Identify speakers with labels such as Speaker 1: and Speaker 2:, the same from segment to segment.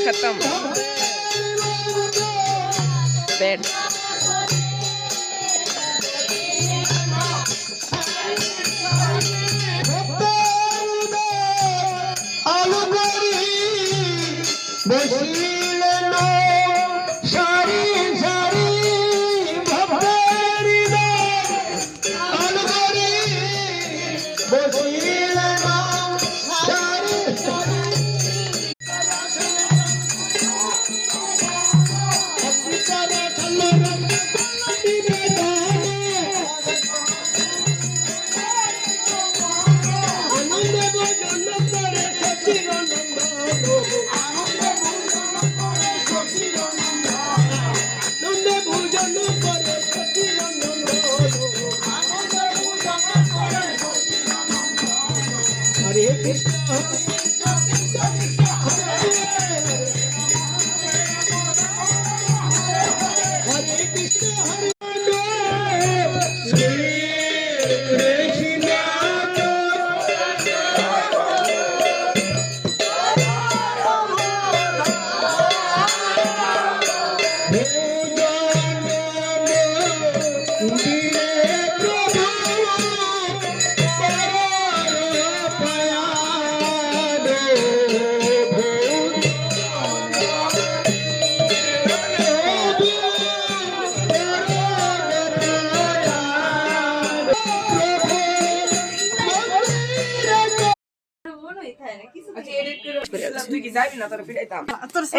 Speaker 1: खत्म बेड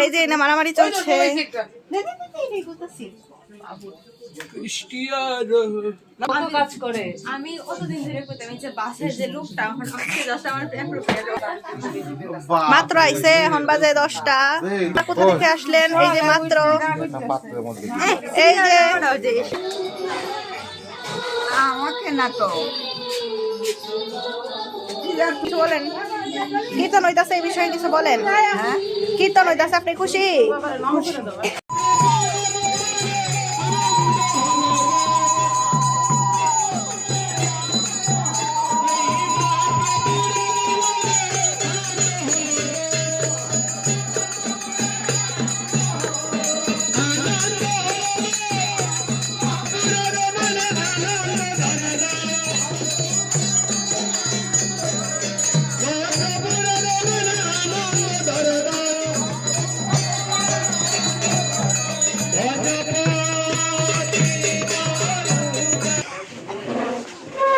Speaker 1: এই যে না মারামারি চলছে
Speaker 2: আমি অতদিন ধরে করতাম যে বাসের যে লোকটা
Speaker 1: মাত্র আইছে এখন বাজে 10টা কোথা থেকে আসলেন এই যে মাত্র এই যে
Speaker 2: আমাকে না তো
Speaker 1: কিছু বলেন কীর্তন হইতাছে এই বিষয়ে কিছু বলেন কীর্তন হইতাছে আপনি খুশি